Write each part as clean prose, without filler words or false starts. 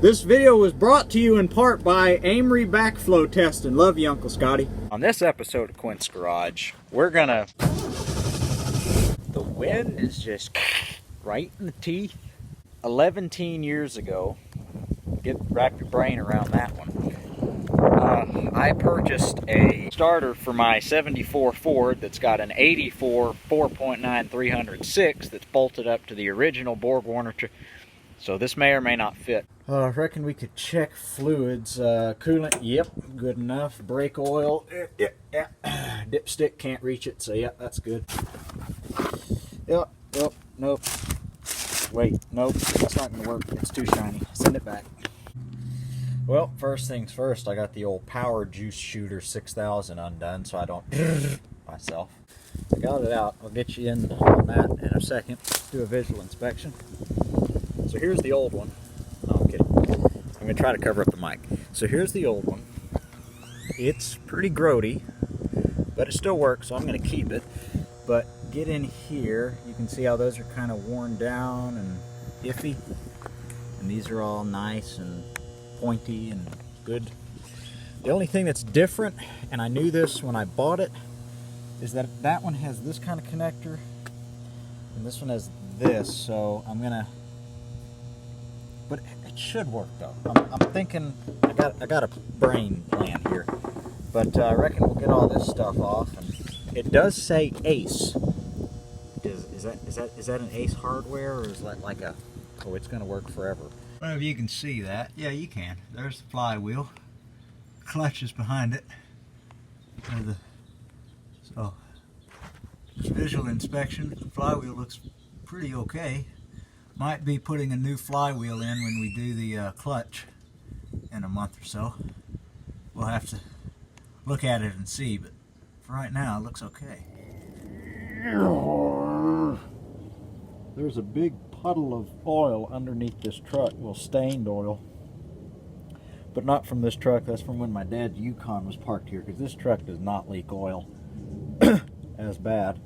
This video was brought to you in part by Amory Backflow Testing. Love you, Uncle Scotty. On this episode of Quint's Garage, we're gonna... The wind is just right in the teeth. 11 years ago, wrap your brain around that one. I purchased a starter for my 74 Ford that's got an 84 4.9 306 that's bolted up to the original BorgWarner. So this may or may not fit. I reckon we could check fluids. Coolant, yep, good enough. Brake oil, yeah. Dipstick, can't reach it, so yeah, that's good. Yep, nope. Wait, nope, that's not gonna work. It's too shiny. Send it back. Well, first things first, I got the old Power Juice Shooter 6000 undone so I don't myself. I got it out. I'll get you in on that in a second. Do a visual inspection. So here's the old one. No, I'm kidding. I'm going to try to cover up the mic. So here's the old one. It's pretty grody, but it still works, so I'm going to keep it. But get in here. You can see how those are kind of worn down and iffy. And these are all nice and pointy and good. The only thing that's different, and I knew this when I bought it, is that that one has this kind of connector, and this one has this. So I'm going to... But it should work though. I'm thinking I got a brain plan here, but I reckon we'll get all this stuff off. And it does say Ace. Is that an Ace hardware, or is that like a? Oh, it's gonna work forever. I don't know if you can see that. Yeah, you can. There's the flywheel. Clutch is behind it. So visual inspection. The flywheel looks pretty okay. Might be putting a new flywheel in when we do the clutch in a month or so. We'll have to look at it and see, but for right now it looks okay. There's a big puddle of oil underneath this truck, well, stained oil, but not from this truck. That's from when my dad's Yukon was parked here, because this truck does not leak oil as bad.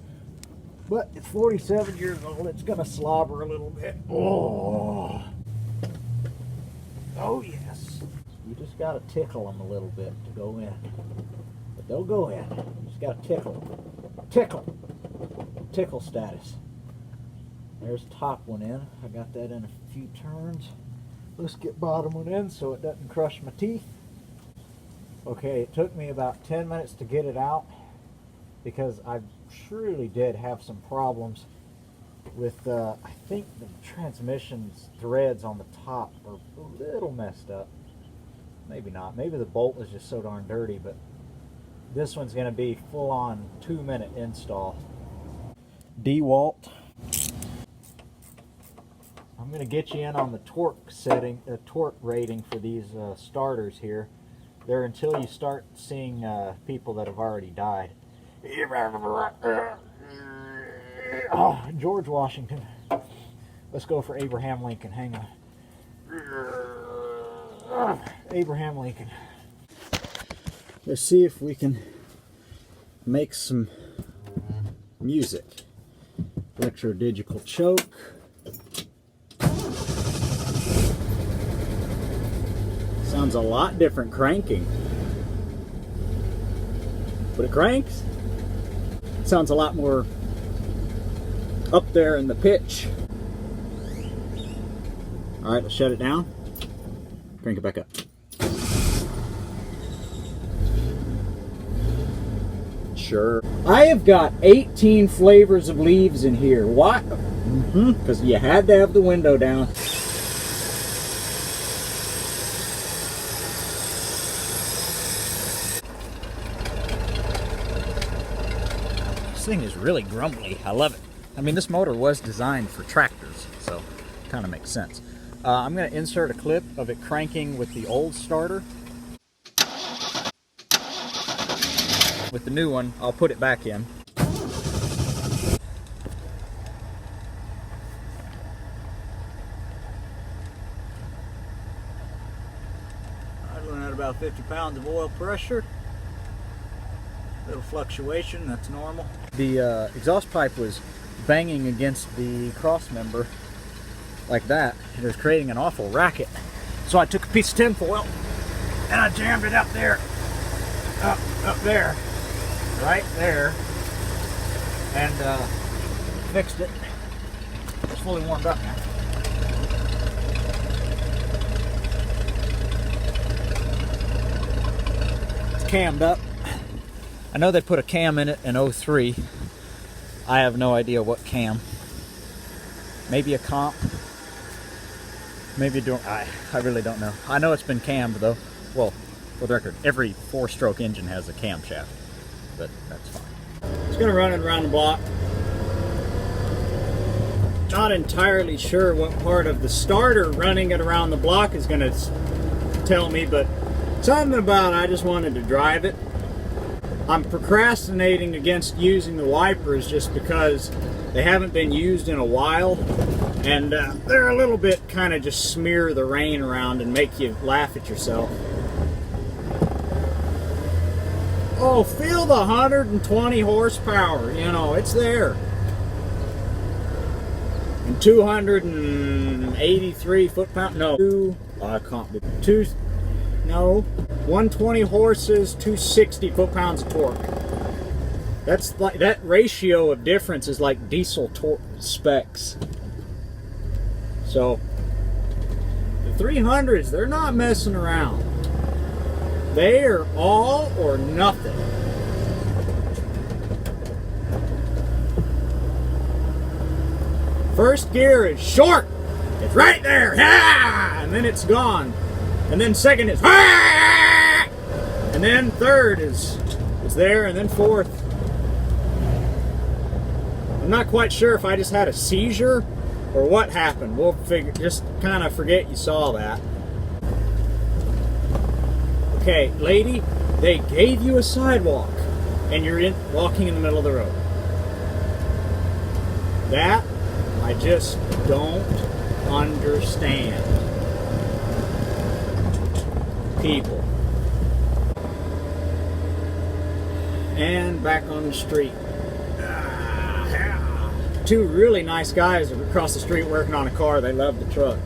But it's 47 years old, it's gonna slobber a little bit. Oh yes. You just gotta tickle them a little bit to go in. But they'll go in. You just gotta tickle them. Tickle status. There's top one in. I got that in a few turns. Let's get bottom one in so it doesn't crush my teeth. Okay, it took me about 10 minutes to get it out, because I truly did have some problems with, I think the transmission's threads on the top are a little messed up. Maybe not. Maybe the bolt is just so darn dirty, but this one's going to be full-on 2-minute install. DeWalt. I'm going to get you in on the torque setting, the torque rating for these starters here. They're until you start seeing people that have already died. Oh, George Washington. Let's go for Abraham Lincoln. Hang on. Abraham Lincoln. Let's see if we can make some music. Electro-digital choke. Sounds a lot different cranking. But it cranks. Sounds a lot more up there in the pitch. Alright, let's shut it down. Crank it back up. Sure. I have got 18 flavors of leaves in here. Why? Because you had to have the window down. This thing is really grumbly. I love it. I mean, this motor was designed for tractors, so it kind of makes sense. I'm going to insert a clip of it cranking with the old starter. With the new one, I'll put it back in. Idling at about 50 pounds of oil pressure. Little fluctuation, that's normal. The exhaust pipe was banging against the cross member like that. It was creating an awful racket. So I took a piece of tinfoil and I jammed it up there, up there, right there, and fixed it. It's fully warmed up now. It's cammed up. I know they put a cam in it in 03. I have no idea what cam. Maybe a comp. Maybe I really don't know. I know it's been cammed though. Well, for the record, every 4-stroke engine has a camshaft, but that's fine. It's gonna run it around the block. Not entirely sure what part of the starter running it around the block is gonna tell me, but something about I just wanted to drive it. I'm procrastinating against using the wipers just because they haven't been used in a while, and they're a little bit kind of just smear the rain around and make you laugh at yourself. Oh, feel the 120 horsepower, you know, it's there. And 283 foot-pound, no, I can't be, 120 horses, 260 foot-pounds of torque. That's like, that ratio of difference is like diesel torque specs. So the 300s, they're not messing around. They are all or nothing. First gear is short. It's right there. And then it's gone. And then second is, and then third is there, and then fourth. I'm not quite sure if I just had a seizure or what happened. We'll figure, just kind of forget you saw that. Okay, lady, they gave you a sidewalk and you're walking in the middle of the road. That I just don't understand. People. And back on the street. Two really nice guys across the street working on a car. They love the truck.